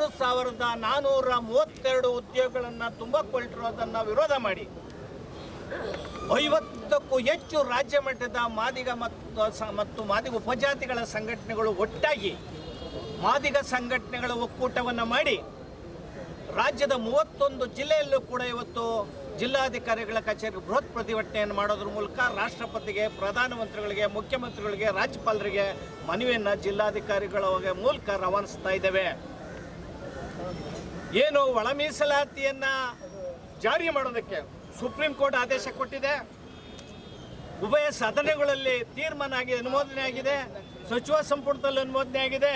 6,432 ಉದ್ಯೋಗಗಳನ್ನು ತುಂಬಿಕೊಳ್ಳಿರೋದನ್ನು ವಿರೋಧ ಮಾಡಿ 50ಕ್ಕೂ ಹೆಚ್ಚು ರಾಜ್ಯ ಮಟ್ಟದ ಮಾದಿಗ ಮತ್ತು ಮಾದಿಗ ಉಪಜಾತಿಗಳ ಸಂಘಟನೆಗಳು ಒಟ್ಟಾಗಿ ಮಾದಿಗ ಸಂಘಟನೆಗಳ ಒಕ್ಕೂಟವನ್ನು ಮಾಡಿ ರಾಜ್ಯದ 31 ಜಿಲ್ಲೆಯಲ್ಲೂ ಕೂಡ ಇವತ್ತು ಜಿಲ್ಲಾಧಿಕಾರಿಗಳ ಕಚೇರಿ ಬೃಹತ್ ಪ್ರತಿಭಟನೆಯನ್ನು ಮಾಡೋದ್ರ ಮೂಲಕ ರಾಷ್ಟ್ರಪತಿಗೆ, ಪ್ರಧಾನಮಂತ್ರಿಗಳಿಗೆ, ಮುಖ್ಯಮಂತ್ರಿಗಳಿಗೆ, ರಾಜ್ಯಪಾಲರಿಗೆ ಮನವಿಯನ್ನು ಜಿಲ್ಲಾಧಿಕಾರಿಗಳ ಮೂಲಕ ರವಾನಿಸ್ತಾ ಇದ್ದೇವೆ. ಏನು ಒಳ ಮೀಸಲಾತಿಯನ್ನು ಜಾರಿ ಮಾಡೋದಕ್ಕೆ ಸುಪ್ರೀಂ ಕೋರ್ಟ್ ಆದೇಶ ಕೊಟ್ಟಿದೆ. ಉಭಯ ಸದನಗಳಲ್ಲಿ ತೀರ್ಮಾನ ಆಗಿ ಅನುಮೋದನೆ ಆಗಿದೆ. ಸಚಿವ ಸಂಪುಟದಲ್ಲಿ ಅನುಮೋದನೆ ಆಗಿದೆ.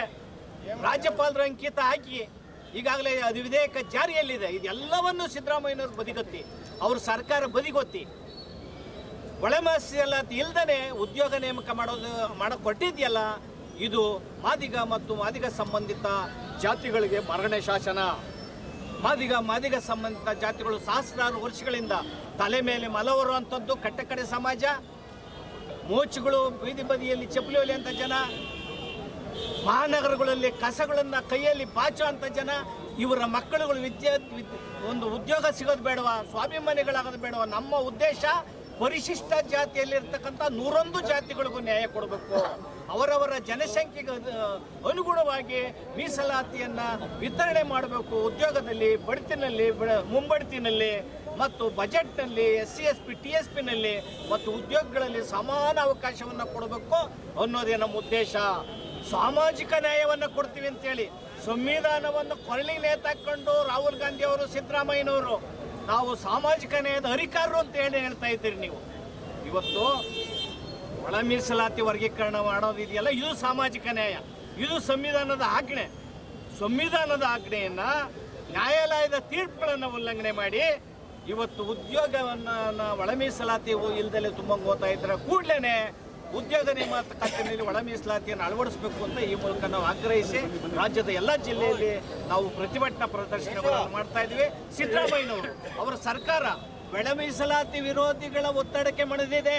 ರಾಜ್ಯಪಾಲರ ಅಂಕಿತ ಹಾಕಿ ಈಗಾಗಲೇ ಅದು ವಿಧೇಯಕ ಜಾರಿಯಲ್ಲಿದೆ. ಇದೆಲ್ಲವನ್ನು ಸಿದ್ದರಾಮಯ್ಯನವರು ಬದಿಗೊತ್ತಿ, ಅವ್ರ ಸರ್ಕಾರ ಬದಿಗೊತ್ತಿ ಒಳ ಮೀಸಲಾತಿ ಇಲ್ದೇ ಉದ್ಯೋಗ ನೇಮಕ ಮಾಡೋಕೆ ಕೊಟ್ಟಿದೆಯಲ್ಲ, ಇದು ಮಾದಿಗ ಮತ್ತು ಮಾದಿಗ ಸಂಬಂಧಿತ ಜಾತಿಗಳಿಗೆ ಮರಣೆ ಶಾಸನ. ಮಾದಿಗ ಸಂಬಂಧಿತ ಜಾತಿಗಳು ಸಹಸ್ರಾರು ವರ್ಷಗಳಿಂದ ತಲೆ ಮೇಲೆ ಮಲವರುವಂಥದ್ದು ಕಟ್ಟಕಡೆ ಸಮಾಜ. ಮೋಚುಗಳು, ಬೀದಿ ಬದಿಯಲ್ಲಿ ಚಪ್ಪಲಿ ಹೊಲಿಯುವಂಥ ಜನ, ಮಹಾನಗರಗಳಲ್ಲಿ ಕಸಗಳನ್ನು ಕೈಯಲ್ಲಿ ಬಾಚುವಂಥ ಜನ, ಇವರ ಮಕ್ಕಳುಗಳು ಒಂದು ಉದ್ಯೋಗ ಸಿಗೋದು ಬೇಡವಾ, ಸ್ವಾಭಿಮಾನಿಗಳಾಗೋದು ಬೇಡವಾ? ನಮ್ಮ ಉದ್ದೇಶ ಪರಿಶಿಷ್ಟ ಜಾತಿಯಲ್ಲಿರ್ತಕ್ಕಂಥ 101 ಜಾತಿಗಳಿಗೂ ನ್ಯಾಯ ಕೊಡಬೇಕು. ಅವರವರ ಜನಸಂಖ್ಯೆಗೆ ಅನುಗುಣವಾಗಿ ಮೀಸಲಾತಿಯನ್ನು ವಿತರಣೆ ಮಾಡಬೇಕು. ಉದ್ಯೋಗದಲ್ಲಿ, ಬಡ್ತಿನಲ್ಲಿ, ಮುಂಬಡ್ತಿನಲ್ಲಿ ಮತ್ತು ಬಜೆಟ್ನಲ್ಲಿ, SC ST TSPನಲ್ಲಿ ಮತ್ತು ಉದ್ಯೋಗಗಳಲ್ಲಿ ಸಮಾನ ಅವಕಾಶವನ್ನು ಕೊಡಬೇಕು ಅನ್ನೋದೇ ನಮ್ಮ ಉದ್ದೇಶ. ಸಾಮಾಜಿಕ ನ್ಯಾಯವನ್ನು ಕೊಡ್ತೀವಿ ಅಂತೇಳಿ ಸಂವಿಧಾನವನ್ನು ಕೊರಳಿ ನೇತಾಕೊಂಡು ರಾಹುಲ್ ಗಾಂಧಿ ಅವರು, ಸಿದ್ದರಾಮಯ್ಯನವರು ನಾವು ಸಾಮಾಜಿಕ ನ್ಯಾಯದ ಅಧಿಕಾರರು ಅಂತ ಹೇಳ್ತಾ ಇದ್ದೀರಿ. ನೀವು ಇವತ್ತು ಒಳ ಮೀಸಲಾತಿ ವರ್ಗೀಕರಣ ಮಾಡೋದಿದೆಯಲ್ಲ, ಇದು ಸಾಮಾಜಿಕ ನ್ಯಾಯ, ಇದು ಸಂವಿಧಾನದ ಆಜ್ಞೆ. ಸಂವಿಧಾನದ ಆಜ್ಞೆಯನ್ನು, ನ್ಯಾಯಾಲಯದ ತೀರ್ಪುಗಳನ್ನು ಉಲ್ಲಂಘನೆ ಮಾಡಿ ಇವತ್ತು ಉದ್ಯೋಗವನ್ನು ಒಳ ಮೀಸಲಾತಿ ಇಲ್ದಲೇ ತುಂಬ ಓದ್ತಾ ಇದ್ದಾರೆ. ಕೂಡಲೇ ಉದ್ಯೋಗ ನೇಮಕಾತಿಯಲ್ಲಿ ಒಳ ಮೀಸಲಾತಿಯನ್ನು ಅಳವಡಿಸಬೇಕು ಅಂತ ಈ ಮೂಲಕ ನಾವು ಆಗ್ರಹಿಸಿ ರಾಜ್ಯದ ಎಲ್ಲ ಜಿಲ್ಲೆಯಲ್ಲಿ ನಾವು ಪ್ರತಿಭಟನಾ ಪ್ರದರ್ಶನಗಳನ್ನು ಮಾಡ್ತಾ ಇದ್ವಿ. ಸಿದ್ದರಾಮಯ್ಯನವರು, ಅವರ ಸರ್ಕಾರ ಒಳ ಮೀಸಲಾತಿ ವಿರೋಧಿಗಳ ಒತ್ತಡಕ್ಕೆ ಮಣಿದಿದೆ,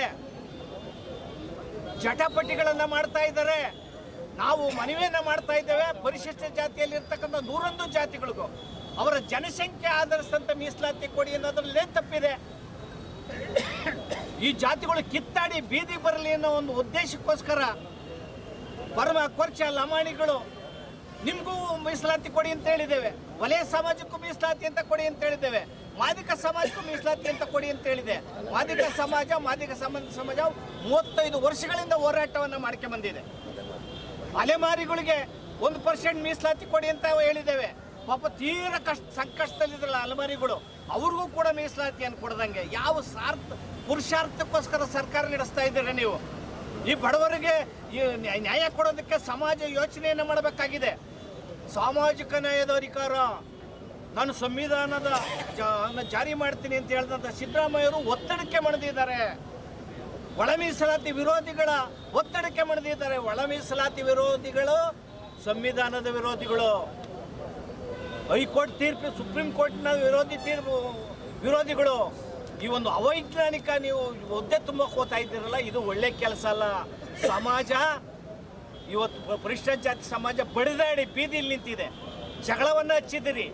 ಜಟಾಪಟಿಗಳನ್ನು ಮಾಡ್ತಾ ಇದ್ದಾರೆ. ನಾವು ಮನವಿಯನ್ನು ಮಾಡ್ತಾ ಇದ್ದೇವೆ, ಪರಿಶಿಷ್ಟ ಜಾತಿಯಲ್ಲಿರ್ತಕ್ಕಂಥ 101 ಜಾತಿಗಳಿಗೂ ಅವರ ಜನಸಂಖ್ಯೆ ಆಧರಿಸಿದಂಥ ಮೀಸಲಾತಿ ಕೊಡಿ ಅನ್ನೋದ್ರಲ್ಲೇ ತಪ್ಪಿದೆ. ಈ ಜಾತಿಗಳು ಕಿತ್ತಾಡಿ ಬೀದಿ ಬರಲಿ ಅನ್ನೋ ಒಂದು ಉದ್ದೇಶಕ್ಕೋಸ್ಕರ ಪರಮ ಕೊರ್ಚ ಲಮಾಣಿಗಳು ನಿಮಗೂ ಮೀಸಲಾತಿ ಕೊಡಿ ಅಂತ ಹೇಳಿದ್ದೇವೆ, ವಲಯ ಸಮಾಜಕ್ಕೂ ಮೀಸಲಾತಿ ಅಂತ ಕೊಡಿ ಅಂತ ಹೇಳಿದ್ದೇವೆ, ಮಾದಿಗ ಸಮಾಜಕ್ಕೂ ಮೀಸಲಾತಿ ಅಂತ ಕೊಡಿ ಅಂತ ಹೇಳಿದೆ. ಮಾದಿಗ ಸಮಾಜ 35 ವರ್ಷಗಳಿಂದ ಹೋರಾಟವನ್ನು ಮಾಡ್ಕೊಂಡು ಬಂದಿದೆ. ಅಲೆಮಾರಿಗಳಿಗೆ 1% ಮೀಸಲಾತಿ ಕೊಡಿ ಅಂತ ಹೇಳಿದ್ದೇವೆ. ಪಾಪ ತೀರ ಸಂಕಷ್ಟದಲ್ಲಿದ್ರಲ್ಲ ಅಲೆಮಾರಿಗಳು, ಅವ್ರಿಗೂ ಕೂಡ ಮೀಸಲಾತಿಯನ್ನು ಕೊಡದಂಗೆ ಯಾವ ಪುರುಷಾರ್ಥಕ್ಕೋಸ್ಕರ ಸರ್ಕಾರ ನಡೆಸ್ತಾ ಇದ್ದೀರಾ ನೀವು? ಈ ಬಡವರಿಗೆ ಈ ನ್ಯಾಯ ಕೊಡೋದಕ್ಕೆ ಸಮಾಜ ಯೋಚನೆಯನ್ನು ಮಾಡಬೇಕಾಗಿದೆ. ಸಾಮಾಜಿಕ ನ್ಯಾಯದ ಅಧಿಕಾರ, ನಾನು ಸಂವಿಧಾನದ ಜಾರಿ ಮಾಡ್ತೀನಿ ಅಂತ ಹೇಳಿದಂಥ ಸಿದ್ದರಾಮಯ್ಯವರು ಒತ್ತಡಕ್ಕೆ ಮಣಿದಿದ್ದಾರೆ. ಒಳ ಮೀಸಲಾತಿ ವಿರೋಧಿಗಳ ಒತ್ತಡಕ್ಕೆ ಮಣಿದಿದ್ದಾರೆ. ಒಳ ಮೀಸಲಾತಿ ವಿರೋಧಿಗಳು ಸಂವಿಧಾನದ ವಿರೋಧಿಗಳು. ಹೈಕೋರ್ಟ್ ತೀರ್ಪು, ಸುಪ್ರೀಂ ಕೋರ್ಟ್ನ ವಿರೋಧಿಗಳು. ಈ ಒಂದು ಅವೈಜ್ಞಾನಿಕ ನೀವು ಒದ್ದೆ ತುಂಬ ಹೋಗ್ತಾ ಇದ್ದೀರಲ್ಲ, ಇದು ಒಳ್ಳೆ ಕೆಲಸ ಅಲ್ಲ. ಸಮಾಜ ಇವತ್ತು ಪರಿಶಿಷ್ಟ ಜಾತಿ ಸಮಾಜ ಬಡಿದಾಡಿ ಬೀದಿಯಲ್ಲಿ ನಿಂತಿದೆ. ಜಗಳವನ್ನು ಹಚ್ಚಿದಿರಿ.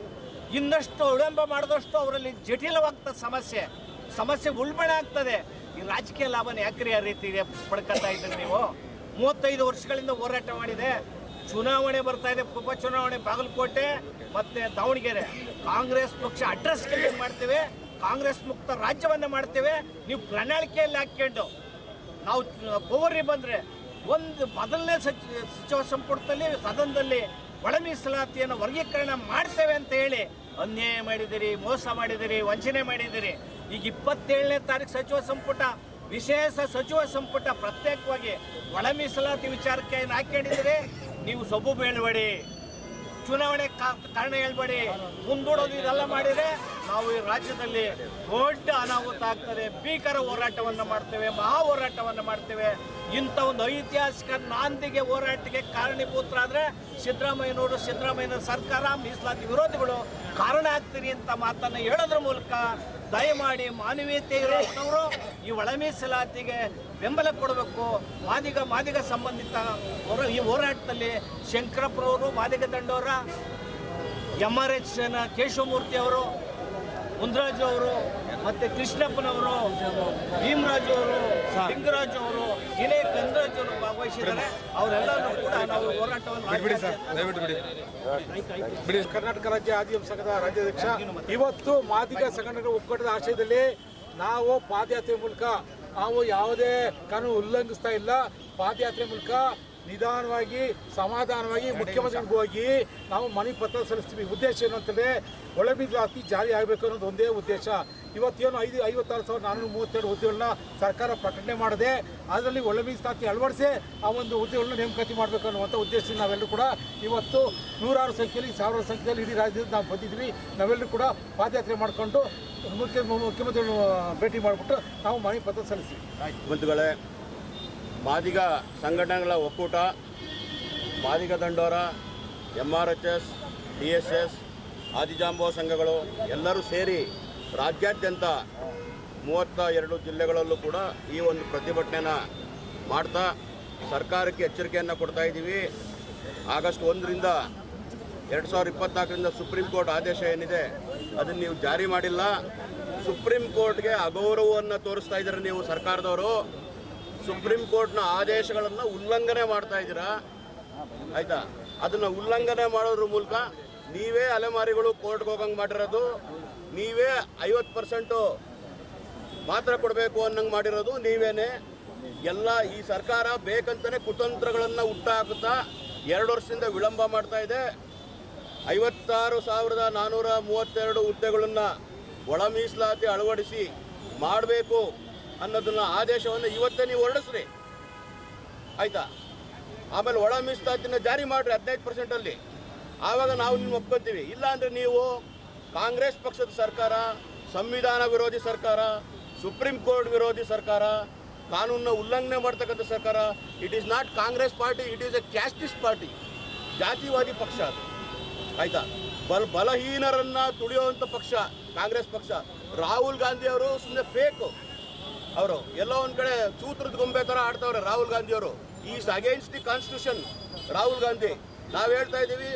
ಇನ್ನಷ್ಟು ವಿಳಂಬ ಮಾಡಿದಷ್ಟು ಅವರಲ್ಲಿ ಜಟಿಲವಾಗ್ತದೆ ಸಮಸ್ಯೆ ಉಲ್ಬಣ ಆಗ್ತದೆ. ಈ ರಾಜಕೀಯ ಲಾಭನ ಯಾಕ್ರಿ ಆ ರೀತಿಗೆ ಪಡ್ಕೊತಾ ಇದ್ದೀರಿ ನೀವು? 35 ವರ್ಷಗಳಿಂದ ಹೋರಾಟ ಮಾಡಿದೆ. ಚುನಾವಣೆ ಬರ್ತಾ ಇದೆ, ಉಪಚುನಾವಣೆ ಬಾಗಲಕೋಟೆ ಮತ್ತು ದಾವಣಗೆರೆ. ಕಾಂಗ್ರೆಸ್ ಪಕ್ಷ ಅಡ್ರೆಸ್ ಕ್ಲಿಯರ್ ಮಾಡ್ತೇವೆ, ಕಾಂಗ್ರೆಸ್ ಮುಕ್ತ ರಾಜ್ಯವನ್ನು ಮಾಡ್ತೇವೆ. ನೀವು ಪ್ರಣಾಳಿಕೆಯಲ್ಲಿ ಹಾಕ್ಕೊಂಡು ನಾವು ಪವರಿ ಬಂದರೆ ಮೊದಲನೇ ಸಚಿವ ಸಂಪುಟದಲ್ಲಿ ಸದನದಲ್ಲಿ ಒಳ ಮೀಸಲಾತಿಯನ್ನು ವರ್ಗೀಕರಣ ಮಾಡ್ತೇವೆ ಅಂತ ಹೇಳಿ ಅನ್ಯಾಯ ಮಾಡಿದಿರಿ, ಮೋಸ ಮಾಡಿದಿರಿ, ವಂಚನೆ ಮಾಡಿದಿರಿ. ಈಗ 27ನೇ ತಾರೀಕು ಸಚಿವ ಸಂಪುಟ, ವಿಶೇಷ ಸಚಿವ ಸಂಪುಟ ಪ್ರತ್ಯೇಕವಾಗಿ ಒಳ ಮೀಸಲಾತಿ ವಿಚಾರಕ್ಕೆ ಹಾಕೊಂಡಿದ್ದೀರಿ. ನೀವು ಸೊಬ್ಬು ಬೇಡಬೇಡಿ, ಚುನಾವಣೆ ಕಾರಣ ಹೇಳ್ಬೇಡಿ, ಮುಂದೂಡೋದು ಇದೆಲ್ಲ ಮಾಡಿದರೆ ನಾವು ಈ ರಾಜ್ಯದಲ್ಲಿ ದೊಡ್ಡ ಅನಾಹುತ ಆಗ್ತದೆ. ಭೀಕರ ಹೋರಾಟವನ್ನು ಮಾಡ್ತೇವೆ, ಮಹಾ ಹೋರಾಟವನ್ನು ಮಾಡ್ತೇವೆ. ಇಂಥ ಒಂದು ಐತಿಹಾಸಿಕ ನಾಂದಿಗೆ ಹೋರಾಟಕ್ಕೆ ಕಾರಣೀಭೂತರಾದರೆ ಸಿದ್ದರಾಮಯ್ಯನವರು, ಸಿದ್ದರಾಮಯ್ಯನ ಸರ್ಕಾರ, ಮೀಸಲಾತಿ ವಿರೋಧಿಗಳು ಕಾರಣ ಆಗ್ತೀರಿ ಅಂತ ಮಾತನ್ನು ಹೇಳೋದ್ರ ಮೂಲಕ ದಯಮಾಡಿ ಮಾನವೀಯತೆ ಇರೋರು ಈ ಒಳ ಮೀಸಲಾತಿಗೆ ಬೆಂಬಲ ಕೊಡಬೇಕು. ಮಾದಿಗ ಸಂಬಂಧಿತ ಈ ಹೋರಾಟದಲ್ಲಿ ಶಂಕರಪ್ಪರವರು, ಮಾದಿಗ ದಂಡೋರ, MRH ಕೇಶವಮೂರ್ತಿ ಅವರು, ಮುನ್ರಾಜು ಅವರು, ಮತ್ತೆ ಕೃಷ್ಣಪ್ಪನವರು, ಭೀಮರಾಜು ಅವರು, ಲಿಂಗರಾಜು ಅವರು, ಇನೇ ಗಂಗರಾಜು ಅವರು ಭಾಗವಹಿಸಿದ್ದಾರೆ. ಅವರೆಲ್ಲರೂ ಕೂಡ ನಾವು ಹೋರಾಟವನ್ನು ಕರ್ನಾಟಕ ರಾಜ್ಯ ಆದಿವಾಸಿ ಸಂಘದ ರಾಜ್ಯಾಧ್ಯಕ್ಷ. ಇವತ್ತು ಮಾದಿಗ ಸಂಘಟನೆಗಳ ಒಕ್ಕೂಟದ ಆಶಯದಲ್ಲಿ ನಾವು ಪಾದಯಾತ್ರೆ ಮೂಲಕ ನಾವು ಯಾವುದೇ ಕಾನೂನು ಉಲ್ಲಂಘಿಸ್ತಾ ಇಲ್ಲ. ಪಾದಯಾತ್ರೆ ಮೂಲಕ ನಿಧಾನವಾಗಿ ಸಮಾಧಾನವಾಗಿ ಮುಖ್ಯಮಂತ್ರಿಗೆ ಹೋಗಿ ನಾವು ಮನವಿ ಪತ್ರ ಸಲ್ಲಿಸ್ತೀವಿ. ಉದ್ದೇಶ ಏನು ಅಂತಂದರೆ ಒಳ ಮೀಸಲಾತಿ ಜಾರಿ ಆಗಬೇಕು ಅನ್ನೋದು ಒಂದೇ ಉದ್ದೇಶ. ಇವತ್ತೇನು 56,432 ಹುದ್ದೆಗಳನ್ನ ಸರ್ಕಾರ ಪ್ರಕಟಣೆ ಮಾಡಿದೆ. ಅದರಲ್ಲಿ ಒಳ ಮೀಸಲಾತಿ ಅಳವಡಿಸಿ ಆ ಒಂದು ಹುದ್ದೆಗಳನ್ನ ನೇಮಕಾತಿ ಮಾಡಬೇಕು ಅನ್ನುವಂಥ ಉದ್ದೇಶದಿಂದ ನಾವೆಲ್ಲರೂ ಕೂಡ ಇವತ್ತು 100 ಸಂಖ್ಯೆಯಲ್ಲಿ 1000 ಸಂಖ್ಯೆಯಲ್ಲಿ ಇಡೀ ರಾಜ್ಯದಲ್ಲಿ ನಾವು ಬಂದಿದ್ವಿ. ನಾವೆಲ್ಲರೂ ಕೂಡ ಪಾದಯಾತ್ರೆ ಮಾಡಿಕೊಂಡು ಮುಖ್ಯಮಂತ್ರಿಗಳನ್ನು ಭೇಟಿ ಮಾಡಿಬಿಟ್ಟು ನಾವು ಮನವಿ ಪತ್ರ ಸಲ್ಲಿಸ್ತೀವಿ. ಬಂಧುಗಳೇ, ಮಾದಿಗ ಸಂಘಟನೆಗಳ ಒಕ್ಕೂಟ, ಮಾದಿಗ ದಂಡೋರ, MRHS, DSS, ಆದಿಜಾಂಬವ ಸಂಘಗಳು ಎಲ್ಲರೂ ಸೇರಿ ರಾಜ್ಯಾದ್ಯಂತ 32 ಜಿಲ್ಲೆಗಳಲ್ಲೂ ಕೂಡ ಈ ಒಂದು ಪ್ರತಿಭಟನೆನ ಮಾಡ್ತಾ ಸರ್ಕಾರಕ್ಕೆ ಎಚ್ಚರಿಕೆಯನ್ನು ಕೊಡ್ತಾ ಇದ್ದೀವಿ. ಆಗಸ್ಟ್ 1ರಿಂದ 2024ರಿಂದ ಸುಪ್ರೀಂ ಕೋರ್ಟ್ ಆದೇಶ ಏನಿದೆ ಅದನ್ನು ನೀವು ಜಾರಿ ಮಾಡಿಲ್ಲ. ಸುಪ್ರೀಂ ಕೋರ್ಟ್ಗೆ ಅಗೌರವವನ್ನು ತೋರಿಸ್ತಾ ಇದ್ದೀರ ನೀವು ಸರ್ಕಾರದವರು. ಸುಪ್ರೀಂ ಕೋರ್ಟ್ನ ಆದೇಶಗಳನ್ನು ಉಲ್ಲಂಘನೆ ಮಾಡ್ತಾ ಇದ್ದೀರಾ, ಆಯಿತಾ? ಅದನ್ನು ಉಲ್ಲಂಘನೆ ಮಾಡೋದ್ರ ಮೂಲಕ ನೀವೇ ಅಲೆಮಾರಿಗಳು ಕೋರ್ಟ್ಗೆ ಹೋಗಂಗೆ ಮಾಡಿರೋದು, ನೀವೇ 50% ಮಾತ್ರ ಕೊಡಬೇಕು ಅನ್ನಂಗೆ ಮಾಡಿರೋದು ನೀವೇನೆ. ಎಲ್ಲ ಈ ಸರ್ಕಾರ ಬೇಕಂತಲೇ ಕುತಂತ್ರಗಳನ್ನು ಹುಟ್ಟಾಕುತ್ತಾ 2 ವರ್ಷದಿಂದ ವಿಳಂಬ ಮಾಡ್ತಾ ಇದೆ. 56,432 ಹುದ್ದೆಗಳನ್ನು ಒಳ ಮೀಸಲಾತಿ ಅಳವಡಿಸಿ ಮಾಡಬೇಕು ಅನ್ನೋದನ್ನ ಆದೇಶವನ್ನು ಇವತ್ತೇ ನೀವು ಹೊರಡಿಸ್ರಿ, ಆಯಿತಾ? ಆಮೇಲೆ ಒಳ ಮೀಸಲಾತಿನ ಜಾರಿ ಮಾಡಿರಿ 15%. ಆವಾಗ ನಾವು ನಿಮ್ಮ ಒಪ್ಕೊತೀವಿ. ಇಲ್ಲ ಅಂದರೆ ನೀವು ಕಾಂಗ್ರೆಸ್ ಪಕ್ಷದ ಸರ್ಕಾರ, ಸಂವಿಧಾನ ವಿರೋಧಿ ಸರ್ಕಾರ, ಸುಪ್ರೀಂ ಕೋರ್ಟ್ ವಿರೋಧಿ ಸರ್ಕಾರ, ಕಾನೂನನ್ನ ಉಲ್ಲಂಘನೆ ಮಾಡ್ತಕ್ಕಂಥ ಸರ್ಕಾರ. It is not Congress party, it is a casteist party, ಜಾತಿವಾದಿ ಪಕ್ಷ ಅದು, ಆಯಿತಾ? ಬಲಹೀನರನ್ನು ತುಳಿಯುವಂಥ ಪಕ್ಷ ಕಾಂಗ್ರೆಸ್ ಪಕ್ಷ. ರಾಹುಲ್ ಗಾಂಧಿ ಅವರು ಸುಮ್ಮನೆ ಫೇಕು, ಅವರು ಎಲ್ಲೋ ಒಂದು ಕಡೆ ಸೂತ್ರದ ಗೊಂಬೆ ಥರ ಆಡ್ತವ್ರೆ ರಾಹುಲ್ ಗಾಂಧಿಯವರು. Is against the constitution Rahul Gandhi. ನಾವು ಹೇಳ್ತಾ ಇದ್ದೀವಿ,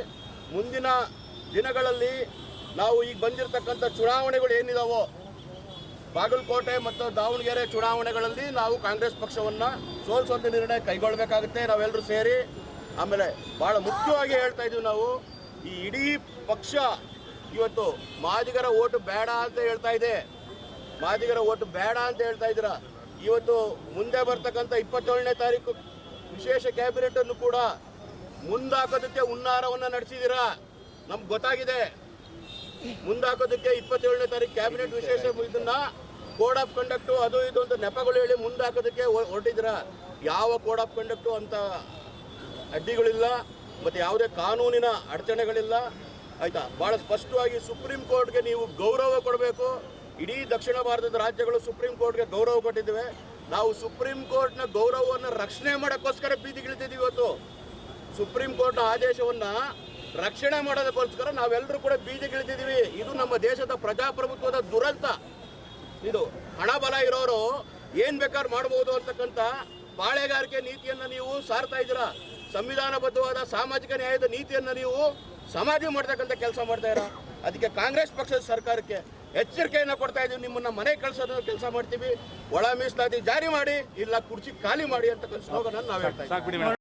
ಮುಂದಿನ ದಿನಗಳಲ್ಲಿ ನಾವು ಈಗ ಬಂದಿರತಕ್ಕಂಥ ಚುನಾವಣೆಗಳು ಏನಿದಾವೋ, ಬಾಗಲಕೋಟೆ ಮತ್ತು ದಾವಣಗೆರೆ ಚುನಾವಣೆಗಳಲ್ಲಿ ನಾವು ಕಾಂಗ್ರೆಸ್ ಪಕ್ಷವನ್ನು ಸೋಲಿಸುವಂಥ ನಿರ್ಣಯ ಕೈಗೊಳ್ಳಬೇಕಾಗುತ್ತೆ ನಾವೆಲ್ಲರೂ ಸೇರಿ. ಆಮೇಲೆ ಭಾಳ ಮುಖ್ಯವಾಗಿ ಹೇಳ್ತಾ ಇದ್ದೀವಿ ನಾವು, ಈ ಇಡೀ ಪಕ್ಷ ಇವತ್ತು ಮಾದಿಗರ ಓಟು ಬೇಡ ಅಂತ ಹೇಳ್ತಾ ಇದೆ. ಮಾದಿಗರ ಓಟು ಬೇಡ ಅಂತ ಹೇಳ್ತಾ ಇದ್ದೀರಾ. ಇವತ್ತು ಮುಂದೆ ಬರ್ತಕ್ಕಂಥ 27ನೇ ತಾರೀಕು ವಿಶೇಷ ಕ್ಯಾಬಿನೆಟನ್ನು ಕೂಡ ಮುಂದಾಕೋದಕ್ಕೆ ಹುನ್ನಾರವನ್ನು ನಡೆಸಿದ್ದೀರಾ, ನಮ್ಗೆ ಗೊತ್ತಾಗಿದೆ. ಮುಂದಾಕೋದಕ್ಕೆ 27ನೇ ತಾರೀಕು ಕ್ಯಾಬಿನೆಟ್ ವಿಶೇಷ ಇದನ್ನ ಕೋಡ್ ಆಫ್ ಕಂಡಕ್ಟು ಅದು ಇದು ಅಂತ ನೆಪಗಳು ಹೇಳಿ ಮುಂದಾಕೋದಕ್ಕೆ ಹೊರಟಿದ್ದೀರಾ. ಯಾವ ಕೋಡ್ ಆಫ್ ಕಂಡಕ್ಟು ಅಂತ ಅಡ್ಡಿಗಳಿಲ್ಲ, ಮತ್ತು ಯಾವುದೇ ಕಾನೂನಿನ ಅಡಚಣೆಗಳಿಲ್ಲ, ಆಯಿತಾ? ಭಾಳ ಸ್ಪಷ್ಟವಾಗಿ ಸುಪ್ರೀಂ ಕೋರ್ಟ್ಗೆ ನೀವು ಗೌರವ ಕೊಡಬೇಕು. ಇಡೀ ದಕ್ಷಿಣ ಭಾರತದ ರಾಜ್ಯಗಳು ಸುಪ್ರೀಂ ಕೋರ್ಟ್ಗೆ ಗೌರವ ಕೊಟ್ಟಿದ್ದೇವೆ. ನಾವು ಸುಪ್ರೀಂ ಕೋರ್ಟ್ನ ಗೌರವವನ್ನು ರಕ್ಷಣೆ ಮಾಡೋಕ್ಕೋಸ್ಕರ ಬೀದಿಗಿಳಿತಿದ್ದೀವಿ ಇವತ್ತು. ಸುಪ್ರೀಂ ಕೋರ್ಟ್ನ ಆದೇಶವನ್ನು ರಕ್ಷಣೆ ಮಾಡೋದಕ್ಕೋಸ್ಕರ ನಾವೆಲ್ಲರೂ ಕೂಡ ಬೀದಿಗಿಳಿತಿದ್ದೀವಿ. ಇದು ನಮ್ಮ ದೇಶದ ಪ್ರಜಾಪ್ರಭುತ್ವದ ದುರಂತ. ಇದು ಹಣ ಬಲ ಇರೋರು ಏನು ಬೇಕಾದ್ರೂ ಮಾಡ್ಬೋದು ಅಂತಕ್ಕಂಥ ಪಾಳೆಗಾರಿಕೆ ನೀತಿಯನ್ನು ನೀವು ಸಾರ್ತಾ ಇದ್ದೀರಾ. ಸಂವಿಧಾನಬದ್ಧವಾದ ಸಾಮಾಜಿಕ ನ್ಯಾಯದ ನೀತಿಯನ್ನು ನೀವು ಸಮಾಧಿ ಮಾಡ್ತಕ್ಕಂಥ ಕೆಲಸ ಮಾಡ್ತಾ ಇರ. ಅದಕ್ಕೆ ಕಾಂಗ್ರೆಸ್ ಪಕ್ಷದ ಸರ್ಕಾರಕ್ಕೆ ಎಚ್ಚರಿಕೆಯನ್ನು ಕೊಡ್ತಾ ಇದ್ದೀವಿ. ನಿಮ್ಮನ್ನು ಮನೆ ಕಳಿಸೋದು ಕೆಲಸ ಮಾಡ್ತೀವಿ. ಒಳ ಮೀಸಲಾತಿ ಜಾರಿ ಮಾಡಿ, ಇಲ್ಲ ಕುರ್ಚಿ ಖಾಲಿ ಮಾಡಿ ಅಂತಕ್ಕಂಥ ಸ್ಲೋಗನನ್ನು ನಾವು ಹೇಳ್ತಾ ಇದ್ದೀವಿ.